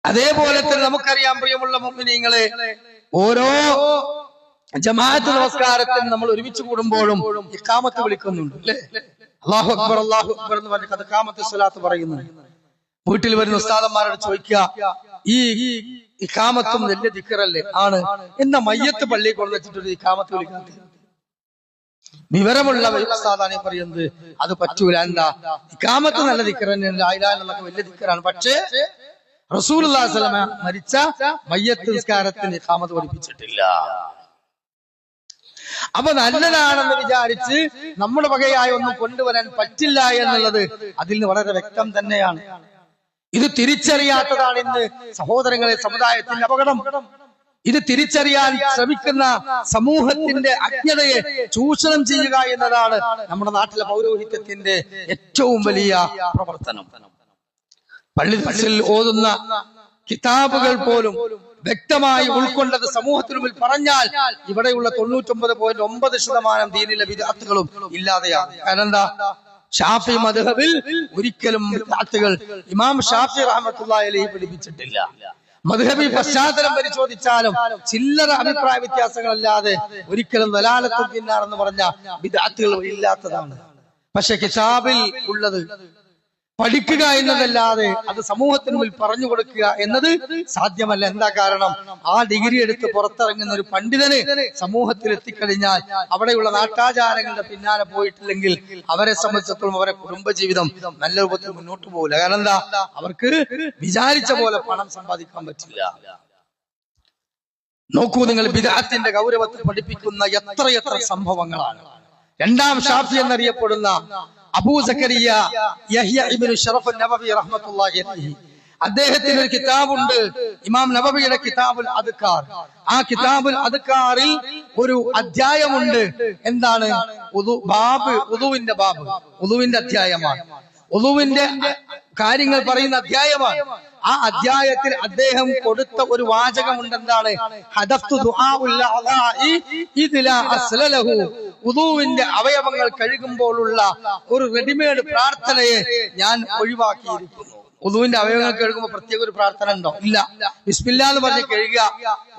അതേപോലെ തന്നെ നമുക്കറിയാം പ്രിയമുള്ള മുഅ്മിനീങ്ങളെ, ഓരോ ജമാഅത്ത് നമസ്കാരത്തിന് നമ്മൾ ഒരുമിച്ച് കൂടുമ്പോഴും ഇഖാമത്ത് വിളിക്കുന്നുണ്ട്, അല്ലെ? അല്ലാഹു അക്ബർ എന്ന് പറഞ്ഞ് ഇഖാമത്ത് സ്വലാത്ത് പറയുന്നുണ്ട്. വീട്ടിൽ വരുന്ന ഉസ്താദന്മാരോട് ചോദിക്കുക, ഈ ഇഖാമത്തും വലിയ ദിക്റല്ലേ? ആണ്. എന്നാ മയ്യത്ത് പള്ളിയിൽ കൊണ്ടുവച്ചിട്ടൊരു ഇഖാമത്ത് വിളിക്കുന്നത്? വിവരമുള്ള ഉസ്താദാണ് പറയുന്നത് അത് പറ്റൂല. എന്താ? ഇഖാമത്ത് നല്ല ദിക്ർ തന്നെയാണ്, ലാ ഇലാഹ ഇല്ലല്ലാഹ് വലിയ ദിക്റാണ്. പക്ഷേ റസൂലുള്ളാഹി സ്വല്ലല്ലാഹു അലൈഹി വസല്ലം മരിച്ച മയ്യത്ത് നിസ്കാരത്തിന് ഇഖാമത്ത് പഠിപ്പിച്ചിട്ടില്ല. അപ്പൊ നല്ലതാണെന്ന് വിചാരിച്ച് നമ്മുടെ വകയായി ഒന്നും കൊണ്ടുവരാൻ പറ്റില്ല എന്നുള്ളത് അതിൽ നിന്ന് വളരെ വ്യക്തം തന്നെയാണ്. ഇത് തിരിച്ചറിയാത്തതാണ് ഇന്ന് സഹോദരങ്ങളെ സമുദായത്തിന്റെ അപകടം. ഇത് തിരിച്ചറിയാൻ ശ്രമിക്കുന്ന സമൂഹത്തിന്റെ അജ്ഞതയെ ചൂഷണം ചെയ്യുക എന്നതാണ് നമ്മുടെ നാട്ടിലെ പൗരോഹിത്യത്തിന്റെ ഏറ്റവും വലിയ പ്രവർത്തനം. പള്ളിയിൽ ഓതുന്ന കിതാബുകൾ പോലും വ്യക്തമായി ഉൾക്കൊണ്ടത് സമൂഹത്തിന് മുമ്പിൽ പറഞ്ഞാൽ ഇവിടെയുള്ള 99.9% ദീനിലെ ബിദ്അത്തുകളും ഇല്ലാതെയാണ്. കാരണം എന്താ? ഷാഫി മദ്ഹബിൽ ഒരിക്കലും ബിദ്അത്തുകൾ ഇമാം ഷാഫി റഹ്മത്തുള്ളാഹി അലൈഹി പഠിപ്പിച്ചിട്ടില്ല. മദ്ഹബി പശ്ചാത്തലം പരിശോധിച്ചാലും ചില്ലറ അഭിപ്രായ വ്യത്യാസങ്ങളല്ലാതെ ഒരിക്കലും ദലാലത്തുൽ ഫിന്നാർ എന്ന് പറഞ്ഞ ബിദ്അത്തുകൾ ഇല്ലാത്തതാണ്. പക്ഷെ കിതാബിൽ ഉള്ളത് പഠിക്കുക എന്നതല്ലാതെ അത് സമൂഹത്തിന് മുന്നിൽ പറഞ്ഞു കൊടുക്കുക എന്നത് സാധ്യമല്ല. എന്താ കാരണം? ആ ഡിഗ്രി എടുത്ത് പുറത്തിറങ്ങുന്ന ഒരു പണ്ഡിതന് സമൂഹത്തിൽ എത്തിക്കഴിഞ്ഞാൽ അവിടെയുള്ള നാട്ടാചാരങ്ങളുടെ പിന്നാലെ പോയിട്ടില്ലെങ്കിൽ അവരെ സംബന്ധിച്ചിടത്തോളം അവരെ കുടുംബജീവിതം നല്ല രൂപത്തിൽ മുന്നോട്ട് പോകില്ല. കാരണം എന്താ? അവർക്ക് വിചാരിച്ച പോലെ പണം സമ്പാദിക്കാൻ പറ്റില്ല. നോക്കൂ നിങ്ങൾ, ബിദ്അത്തിന്റെ ഗൗരവത്തിൽ പഠിപ്പിക്കുന്ന എത്രയെത്ര സംഭവങ്ങളാണ്. രണ്ടാം ഷാഫി എന്നറിയപ്പെടുന്ന അബൂ സക്കരിയ യഹ്യ ഇബ്നു ശറഫ് നബവി റഹ്മത്തുള്ളാഹി അലൈഹി, അദ്ദേഹത്തിന് ഒരു കിതാബുണ്ട്, ഇമാം നബവിയുടെ കിതാബുൽ അദ്കാർ. ആ കിതാബുൽ അദ്കാറിൽ ഒരു അധ്യായമുണ്ട്. എന്താണ്? ഉദുവിന്റെ ബാബ്, ഉദുവിന്റെ അധ്യായമാണ്. ഉദുവിന്റെ കാര്യങ്ങൾ പറയുന്ന അധ്യായമാണ്. ആ അധ്യായത്തിൽ അദ്ദേഹം കൊടുത്ത ഒരു വാചകമുണ്ട്. എന്താണ്? ഹദഫ്തു ദുആഉൽ അഅദാഇ ഇദ് ലാ അസ്ല ലഹു. ഉദുവിന്റെ അവയവങ്ങൾ കഴുകുമ്പോഴുള്ള ഒരു റെഡിമെയ്ഡ് പ്രാർത്ഥനയെ ഞാൻ ഒഴിവാക്കിയിരിക്കുന്നു. ഉദുവിന്റെ അവയവങ്ങൾ കഴുകുമ്പോൾ പ്രത്യേക ഒരു പ്രാർത്ഥന ഉണ്ടോ? ഇല്ല. ബിസ്മില്ലാ എന്ന് പറഞ്ഞ് കഴുകുക,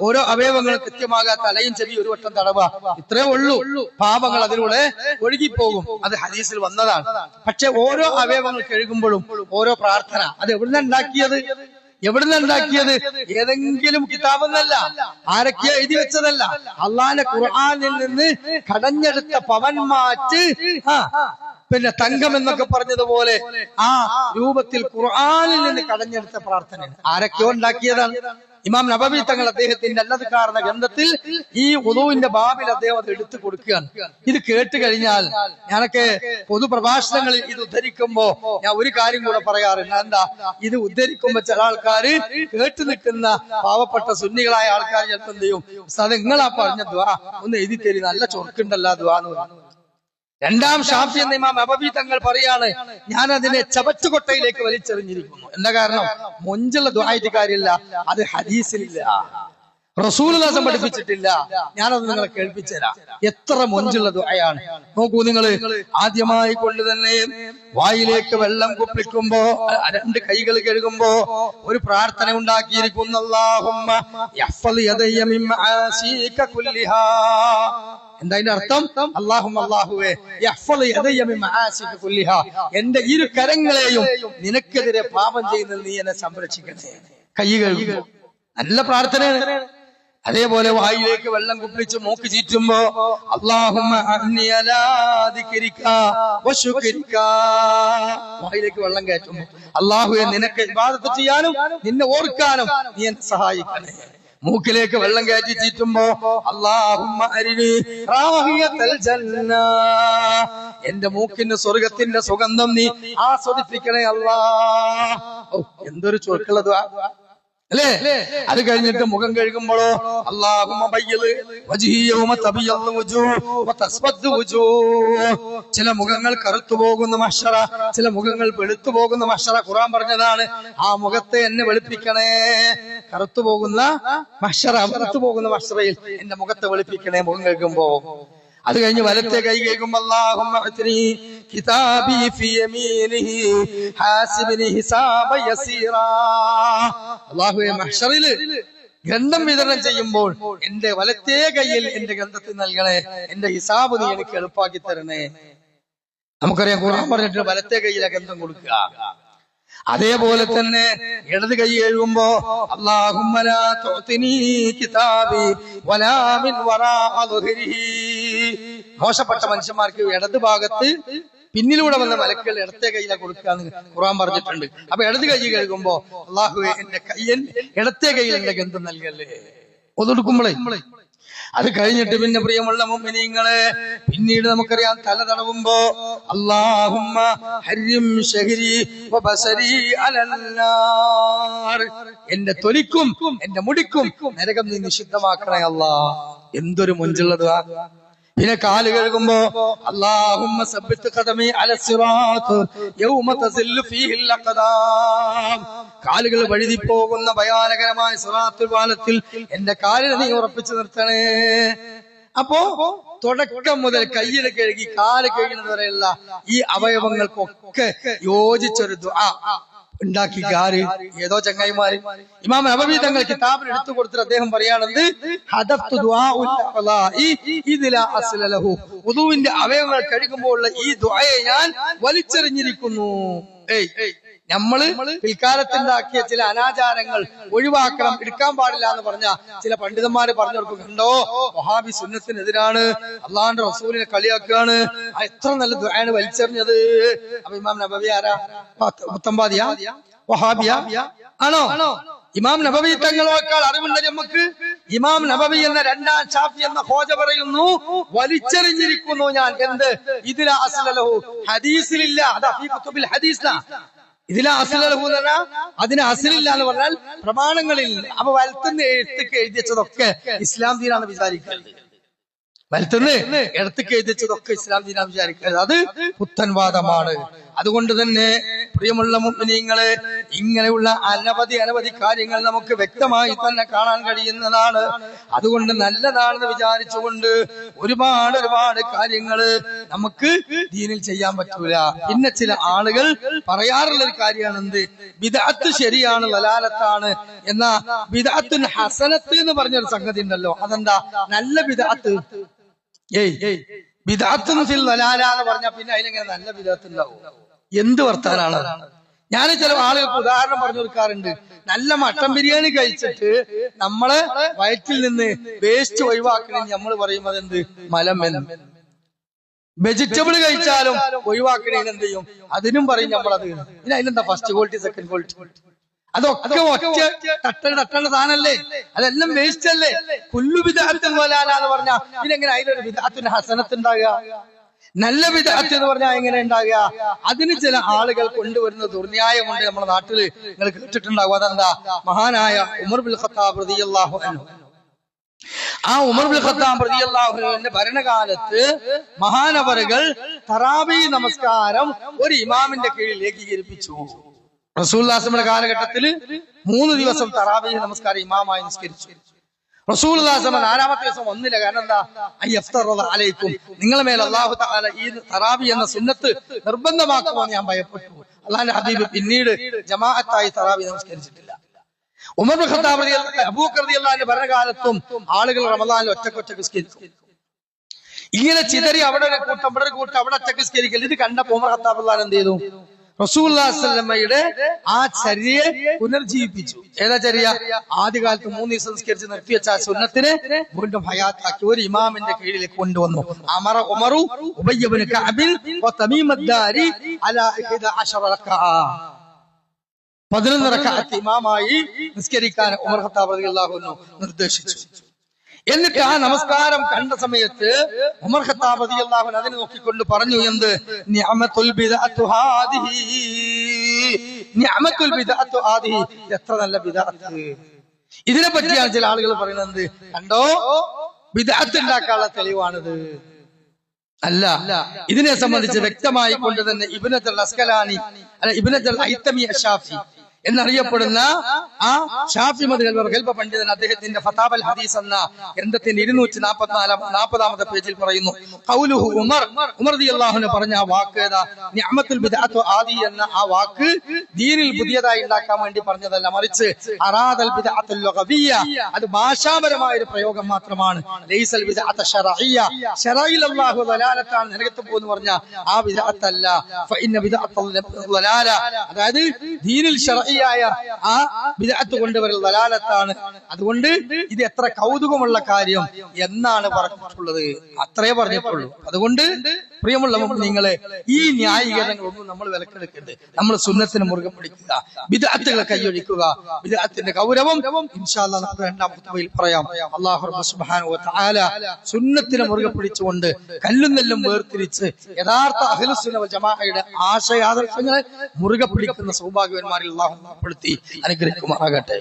ഓരോ അവയവങ്ങളും കൃത്യമാകാ, തലയും ചെവി ഒരു വട്ടം തടവുക, ഇത്രേ ഉള്ളൂ. പാപങ്ങൾ അതിലൂടെ ഒഴുകിപ്പോകും. അത് ഹദീസിൽ വന്നതാണ്. പക്ഷെ ഓരോ അവയവങ്ങൾ കഴുകുമ്പോഴും ഓരോ പ്രാർത്ഥന, അത് എവിടുന്ന ഉണ്ടാക്കിയത്? എവിടുന്ന് ഉണ്ടാക്കിയത്? ഏതെങ്കിലും കിതാബെന്നല്ല, ആരൊക്കെ എഴുതി വെച്ചതല്ല. അള്ളാന്റെ ഖുർആനിൽ നിന്ന് കടഞ്ഞെടുത്ത പവൻമാറ്റ്, പിന്നെ തങ്കം എന്നൊക്കെ പറഞ്ഞതുപോലെ ആ രൂപത്തിൽ ഖുർആനിൽ നിന്ന് കടഞ്ഞെടുത്ത പ്രാർത്ഥന ആരൊക്കെയോ ഉണ്ടാക്കിയതാണ്. ഇമാം നബവി തങ്ങൾ അദ്ദേഹത്തിന്റെ അല്ലദ്കാറുന്ന ഗ്രന്ഥത്തിൽ ഈ വുളൂഇന്റെ ബാബിൽ അദ്ദേഹം അത് എടുത്തു കൊടുക്കുകയാണ്. ഇത് കേട്ട് കഴിഞ്ഞാൽ, ഞാനൊക്കെ പൊതുപ്രഭാഷണങ്ങളിൽ ഇത് ഉദ്ധരിക്കുമ്പോ ഞാൻ ഒരു കാര്യം കൂടെ പറയാറുണ്ട്. എന്താ, ഇത് ഉദ്ധരിക്കുമ്പോ ചില ആൾക്കാര് കേട്ടു നിൽക്കുന്ന പാവപ്പെട്ട സുന്നികളായ ആൾക്കാർ ചിലപ്പോൾ എന്ത് ചെയ്യും, അത് നിങ്ങളാ പറഞ്ഞ ദ്വാ ഒന്ന് എഴുതി തരി, നല്ല ചൊറുക്കുണ്ടല്ലോ ദ്വാ എന്ന് പറഞ്ഞു. രണ്ടാം ഷാഫി എന്ന ഇമാം നബവി തങ്ങൾ പറയാണ്, ഞാൻ അതിനെ ചവറ്റുകൊട്ടയിലേക്ക് വലിച്ചെറിഞ്ഞിരിക്കുന്നു. എന്താ കാരണം? മൊഞ്ചുള്ള ദുആയിട്ട് കാര്യമില്ല, അത് ഹദീസിലില്ല, റസൂലുള്ളാഹി പഠിപ്പിച്ചിട്ടില്ല. ഞാനത് നിങ്ങളെ കേൾപ്പിച്ചു തരാം. എത്ര മൊഞ്ചുള്ള ദുആയാണ് നോക്കൂ നിങ്ങൾ. ആദ്യമായി കൊണ്ട് തന്നെ വായിലേക്ക് വെള്ളം കുപ്പിക്കുമ്പോ, രണ്ട് കൈകൾ കഴുകുമ്പോ ഒരു പ്രാർത്ഥന ഉണ്ടാക്കിയിരിക്കുന്നു. അല്ലാഹുമ്മ യഹ്ഫദ് യദയ്യ മിൻ മആസീക കുല്ലിഹാ. എന്താ അതിന്റെ അർത്ഥം? അല്ലാഹുവേ യഹ്ഫദ് യദയ്യ മിൻ മആസീക കുല്ലിഹാ, എന്റെ ഇരു കരങ്ങളെയും നിനക്കെതിരെ പാപം ചെയ്യുന്നതിൽ നീ എന്നെ സംരക്ഷിക്കണേ. കൈ കഴുകുമ്പോ നല്ല പ്രാർത്ഥനയാണ്. അതേപോലെ വായിലേക്ക് വെള്ളം കുപ്പിച്ച് മൂക്ക് ചീറ്റുമ്പോ അല്ലാഹുമ്മ അഅ്നി അലാ ദിക്രിക വശുക്രിക, വായിലേക്ക് വെള്ളം കയറ്റുമ്പോ അല്ലാഹുവേ നിനക്ക് ഇബാദത്ത് ചെയ്യാനും നിന്നെ ഓർക്കാനും നീ എന്നെ സഹായിക്കണേ. മൂക്കിലേക്ക് വെള്ളം കയറ്റി ചീറ്റുമ്പോ അല്ലാഹുമ്മ അരിനി റാഹിയത്തൽ ജന്ന, എന്റെ മൂക്കിന്റെ സ്വർഗത്തിന്റെ സുഗന്ധം നീ ആസ്വദിപ്പിക്കണേ അല്ലാഹ്. എന്തൊരു ചൊറുക്കുള്ള ദുആ അല്ലേ? അത് കഴിഞ്ഞിട്ട് മുഖം കഴുകുമ്പോഴോ അല്ലാഹുമ്മ ബയ്യിദ് വജ്ഹി യൗമ തബിയദ്ദു വുജൂഹ് വതസ്വദ്ദു വുജൂഹ്, ചില മുഖങ്ങൾ കറുത്തു പോകുന്ന മഹ്ശറ, ചില മുഖങ്ങൾ വെളുത്തു പോകുന്ന മഹ്ശറ ഖുർആൻ പറഞ്ഞതാണ്. ആ മുഖത്തെ എന്നെ വെളുപ്പിക്കണേ. കറുത്തു പോകുന്ന മഹ്ശറ, വെളുത്തു പോകുന്ന മഹ്ശറയിൽ എന്റെ മുഖത്തെ വെളുപ്പിക്കണേ മുഖം കഴുകുമ്പോ. അത് കഴിഞ്ഞ് വലത്തെ കൈ കഴുകുമ്പോൾ അല്ലാഹുമ്മ അത്നി കിതാബി ഫി യമീനിഹി ഹാസിബ്നി ഹിസാബ യസീറാ, അല്ലാഹുവേ മഹ്ശറില് ഗ്രന്ഥം വിതരണം ചെയ്യുമ്പോൾ എന്റെ വലത്തെ കൈയിൽ എന്റെ ഗ്രന്ഥത്തിൽ നൽകണേ, എന്റെ ഹിസാബ് നീ എനിക്ക് എളുപ്പാക്കി തരണേ. നമുക്കറിയാം ഖുർആൻ പറഞ്ഞിട്ട് വലത്തെ കൈയിലെ ഗ്രന്ഥം കൊടുക്കുക. അതേപോലെ തന്നെ ഇടത് കൈ എഴുതുമ്പോ അല്ലാഹുമ്മ ലാ തുഅ്തിനി കിതാബി വലാ മിൻ വറാഅ ദുഹരിഹി, മോശപ്പെട്ട മനുഷ്യന്മാർക്ക് ഇടത് ഭാഗത്ത് പിന്നിലൂടെ വന്ന മലക്കുകൾ ഇടത്തെ കൈയിലെ കൊടുക്കാന്ന് ഖുർആൻ പറഞ്ഞിട്ടുണ്ട്. അപ്പൊ ഇടത് കൈ കഴുകുമ്പോ അല്ലാഹുവേ എന്റെ കയ്യൻ ഇടത്തെ കൈയിൽ എന്റെ ഗന്ധം നൽകല്ലേ ഒതുടുക്കുമ്പോളേ. അത് കഴിഞ്ഞിട്ട് പിന്നെ പ്രിയമുള്ള മുഅ്മിനീങ്ങളെ, പിന്നീട് നമുക്കറിയാം തല തടവുമ്പോ അല്ലാഹുമ്മ ഹരിം ശഹരി വബസരി അലന്നാർ, എന്റെ തൊലിക്കും എന്റെ മുടിക്കും നരകം നീ നിഷിദ്ധമാക്കണേ അല്ലാഹ്. എന്തൊരു മൊഞ്ചുള്ളതാ. പിന്നെ കാല് കഴുകുമ്പോ അല്ലാഹുമ്മ സബ്ബിത് ഖദമി അല സിറാത്ത് യൗമ തസില്ലു ഫീഹിൽ അഖദാം, കാലുകൾ വഴുതി പോകുന്ന ഭയാനകരമായ സിറാത്തുൽ പാലത്തിൽ എന്റെ കാലിനെ നീ ഉറപ്പിച്ചു നിർത്തണേ. അപ്പോ തുടക്കം മുതൽ കയ്യിൽ കഴുകി കാല് കഴുകുന്നത് വരെയുള്ള ഈ അവയവങ്ങൾക്കൊക്കെ യോജിച്ചൊരു ദുആ ഉണ്ടാക്കി ആര്, ഏതോ ചങ്ങായിമാര് ഇമാം നബവി തങ്ങൾ കിതാബിൽ എടുത്തു കൊടുത്തിട്ട് അദ്ദേഹം പറയാണെന്ന് ഹദഫ്തു ദുആഉൽ അഖലാഇ ഇദ്ലാ അസ്ല ലഹു, വുദൂഇന്റെ അവയവങ്ങൾ കഴുകുമ്പോഴുള്ള ഈ ദുആയെ ഞാൻ വലിച്ചെറിഞ്ഞിരിക്കുന്നു. നമ്മള് പിൽക്കാലത്തുണ്ടാക്കിയ ചില അനാചാരങ്ങൾ ഒഴിവാക്കണം, എടുക്കാൻ പാടില്ല എന്ന് പറഞ്ഞ ചില പണ്ഡിതന്മാര് പറഞ്ഞു കൊടുക്കും. കണ്ടോ, വഹാബി സുന്നത്തിനെതിരാണ്, അള്ളാഹുവിന്റെ റസൂലിനെ കളിയാക്കുകയാണ്, എത്ര നല്ല ദുആയാണ് വലിച്ചെറിഞ്ഞത്. അപ്പൊ ഇമാം നബവി ആരാ? മുത്തമ്പാദിയാ? വഹാബിയാ? ആണോ? ഇമാം നബവി തങ്ങളേക്കാൾ അറിവുണ്ട് നമുക്ക്. ഇമാം നബവി എന്ന രണ്ടാം ഷാഫി എന്ന ഹോജ പറയുന്നു, വലിച്ചെറിഞ്ഞിരിക്കുന്നു ഞാൻ. എന്ത്? ഇതിലാ അസ്ല ലഹു, ഹദീസിലില്ല. അതാ ഫീ കുതുബിൽ ഹദീസ്നാ. ഇതിലെ അസ്ലഹു എന്ന് പറഞ്ഞാൽ അതിന് അസ്ലില്ല എന്ന് പറഞ്ഞാൽ പ്രമാണങ്ങളിൽ. അപ്പൊ വലത്തുനിന്ന് എഴുത്തൊക്കെ എഴുതിയതൊക്കെ ഇസ്ലാം ദീനാണ് വിചാരിക്കുന്നത്. വലത്തുനിന്ന് ഇടത്തേക്ക് എഴുതിയതൊക്കെ ഇസ്ലാം ദീനാണ് വിചാരിക്കുന്നത്. അത് പുത്തൻവാദമാണ്. അതുകൊണ്ട് തന്നെ പ്രിയമുള്ള മുഅ്മിനീങ്ങളെ, ഇങ്ങനെയുള്ള അനവധി കാര്യങ്ങൾ നമുക്ക് വ്യക്തമായി തന്നെ കാണാൻ കഴിയുന്നതാണ്. അതുകൊണ്ട് നല്ലതാണെന്ന് വിചാരിച്ചുകൊണ്ട് ഒരുപാട് കാര്യങ്ങൾ നമുക്ക് ദീനിൽ ചെയ്യാൻ പറ്റൂല. പിന്നെ ചില ആളുകൾ പറയാറുള്ള ഒരു കാര്യമാണ് എന്ത്, ബിദ്അത്ത് ശരിയാണ്, ലലാലത്താണ്. എന്നാ ബിദ്അത്തുൻ ഹസനത്ത് എന്ന് പറഞ്ഞൊരു സംഗതി ഉണ്ടല്ലോ, അതെന്താ? നല്ല ബിദ്അത്ത്. ബിദ്അത്തുൻ ഫിൽ ലലാല എന്ന് പറഞ്ഞാൽ പിന്നെ അതിലെങ്ങനെ നല്ല ബിദ്അത്ത് ഉണ്ടാവും? എന്ത് വർത്താനാണ്? ഞാൻ ചില ആളുകൾക്ക് ഉദാഹരണം പറഞ്ഞു കൊടുക്കാറുണ്ട്. നല്ല മട്ടൻ ബിരിയാണി കഴിച്ചിട്ട് നമ്മളെ വയറ്റിൽ നിന്ന് വേസ്റ്റ് ഒഴിവാക്കണമെന്ന് നമ്മൾ പറയുമ്പോൾ എന്ത് മലം എന്ന്. വെജിറ്റബിൾ കഴിച്ചാലും ഒഴിവാക്കണേന് എന്ത് ചെയ്യും? അതിനും പറയും നമ്മളത്. പിന്നെ അതിലെന്താ ഫസ്റ്റ് ക്വാളിറ്റി സെക്കൻഡ് ക്വാളിറ്റി? അതൊക്കെ ഒറ്റ തട്ടേണ്ട സാധനല്ലേ? അതെല്ലാം വേസ്റ്റ് അല്ലേ? കുല്ലു ബിദ്അത്തുൻ ളലാല എന്ന് പറഞ്ഞാൽ ഇതെങ്ങനെ അതിലൊരു ബിദ്അത്തുൻ ഹസനത്ത് ഉണ്ടാകുക? നല്ല ബിദ്അത്ത് എന്ന് പറഞ്ഞാൽ എങ്ങനെ ഉണ്ടാകുക? അതിന് ചില ആളുകൾ കൊണ്ടുവരുന്ന ദുർന്യായം കൊണ്ട് നമ്മുടെ നാട്ടിൽ നിങ്ങൾ കേട്ടിട്ടുണ്ടാകും. അതെന്താ? മഹാനായ ഉമർ ബിൻ ഖത്താബ് റളിയല്ലാഹു അൻഹു, ആ ഉമർ ബിൻ ഖത്താബ് റളിയല്ലാഹു അൻഹുവിന്റെ ഭരണകാലത്ത് മഹാനവറുകൾ തറാവീഹ് നമസ്കാരം ഒരു ഇമാമിന്റെ കീഴിൽ ഏകീകരിപ്പിച്ചു. റസൂലുള്ളാഹി സ്വല്ലല്ലാഹു അലൈഹി കാലഘട്ടത്തിൽ 3 ദിവസം തറാവീഹ് നമസ്കാരം ഇമാമായി നിസ്കരിച്ചു. റസൂലുള്ളാഹി സ്വല്ലല്ലാഹു അലൈഹി നാലാമത്തെ ദിവസം വന്നില്ല. കാരണം എന്താ? അയ്യഫ്തറ അലൈക്കും, നിങ്ങളെ മേൽ അല്ലാഹു തആല ഈ തറാവീഹ് എന്ന സുന്നത്ത് നിർബന്ധമാക്കുമെന്ന് ഞാൻ ഭയപ്പെട്ടു. അല്ലാഹുവിന്റെ ഹബീബ് പിന്നീട് ജമാഅത്തായി തറാവീഹ് നമസ്കരിച്ചിട്ടില്ല. ഉമർ ബിൻ ഖത്താബ് അബൂബക്കർ റളിയല്ലാഹു അൻഹു ഭരണകാലത്തും ആളുകൾ റമദാനിൽ ഒറ്റക്കൊറ്റക്ക് നിസ്കരിച്ചു. ഇങ്ങനെ ചിതറി അവിടെ ഒരു കൂട്ടം ഇവിടെ ഒരു കൂട്ടം അവിടെ ഒറ്റക്ക് നിസ്കരിക്കൽ. ഇത് കണ്ടപ്പോൾ ഉമർ ഖത്താബ് റളിയല്ലാഹു അൻഹു എന്ത് ചെയ്തു? റസൂലുള്ളാഹി സ്വല്ലല്ലാഹു അലൈഹി വസല്ലമയുടെ ആ ചര്യയെ പുനർജീവിപ്പിച്ചു. ഏതാ ചര്യ? ആദ്യകാലത്ത് 3 ദിവസം നിസ്കരിച്ച് നിർത്തിവെച്ച ആ സുന്നത്തിനെ വീണ്ടും ഹയാത്താക്കി ഒരു ഇമാമിന്റെ കീഴിലേക്ക് കൊണ്ടുവന്നു. അമറ ഉമറു ഉബയ്യ ഇബ്നു കഅബിൻ വ തമീം അദ്ദാരി അലാ 11 റക്അ, 11 റക്അത്ത് ഇമാമായി നിസ്കരിക്കാൻ ഉമർ ഖത്താബ് റളിയല്ലാഹു അൻഹു നിർദ്ദേശിച്ചു. എന്നിട്ട് ആ നമസ്കാരം കണ്ട സമയത്ത് ഉമർ ഖത്താബ് റളിയല്ലാഹു അൻഹു അതിനെ നോക്കിക്കൊണ്ട് പറഞ്ഞു, എന്ത്? നിഅമത്തുൽ ബിദ്അത്തു ഹാദിഹി, നിഅമത്തുൽ ബിദ്അത്തു ഹാദിഹി, എത്ര നല്ല ബിദ്അത്ത്. ഇതിനെ പറ്റിയാണ് ചില ആളുകൾ പറയുന്നത്. കണ്ടോ, ബിദ്അത്ത് ഉണ്ടാക്കാനുള്ള തെളിവാണിത്. അല്ല, ഇതിനെ സംബന്ധിച്ച് വ്യക്തമായി കൊണ്ട് തന്നെ ഇബ്നുൽ അസ്കലാനി അല്ല ഇബ്നുൽ ഹൈതമി അശ്ശാഫി എന്നറിയപ്പെടുന്ന ആ ഷാഫി മദ്ഹബ് പണ്ഡിതൻ അദ്ദേഹത്തിന്റെ ഫതാവൽ ഹദീസ് എന്ന ഗ്രന്ഥത്തിന്റെ 240 പേജിൽ പറയുന്നു, ഖൗലുഹു ഉമർ റളിയല്ലാഹു അൻഹു പറഞ്ഞ ആ വാക്ക് ഏതാ? നിഅമത്തുൽ ബിദ്അത്തു ആദി എന്ന ആ വാക്ക് ദീനിൽ പുതിയതായി ഉണ്ടാക്കാൻ വേണ്ടി പറഞ്ഞതല്ല, മറിച്ച് അറാദൽ ബിദ്അത്തുൽ ലുഗവിയ്യ, അത് ഭാഷാപരമായ ഒരു പ്രയോഗം മാത്രമാണ്. ലൈസൽ ബിദ്അത്തു ശർഇയ്യ, ശർഇൽ അല്ലാഹു ദലാലത്താണ് നരകത്ത് പോകുന്നു പറഞ്ഞ ആ ബിദ്അത്തല്ല. ഫഇന്ന ബിദ്അത്തുൽ ദലാല, അതായത് ദീനിൽ ആ ബിദ്അത്ത് കൊണ്ടുവരൽ ദലാലത്താണ്. അതുകൊണ്ട് ഇത് എത്ര കൗതുകമുള്ള കാര്യം എന്നാണ് പറഞ്ഞിട്ടുള്ളത്. അത്രേ പറഞ്ഞിട്ടുള്ളൂ. അതുകൊണ്ട് പ്രിയമുള്ള മുഅ്മിനീങ്ങളെ, ഈ ന്യായീകരണങ്ങളൊന്നും നമ്മൾ വിലക്കെടുക്കരുത്. നമ്മൾ സുന്നത്തിന് മുറുകെ പിടിക്കുക, ബിദ്അത്തുകളെ കൈയൊഴിക്കുക. ബിദ്അത്തിന്റെ ഗൗരവം ഇൻഷാ അല്ലാഹ് നമുക്ക് രണ്ടാം ഖുതുബയിൽ പറയാം. അല്ലാഹു സുബ്ഹാനഹു വ തആല സുന്നത്തിനെ മുറുകെ പിടിച്ചുകൊണ്ട് കല്ലും നെല്ലും വേർതിരിച്ച് യഥാർത്ഥ അഹ്ലുസ് സുന്ന വൽ ജമാഅയുടെ ആശയാദർശങ്ങളെ മുറുകെ പിടിക്കുന്ന സൗഭാഗ്യവാന്മാരിൽ അല്ലാഹു ഉൾപ്പെടുത്തി അനുഗ്രഹിക്കുമാറാകട്ടെ.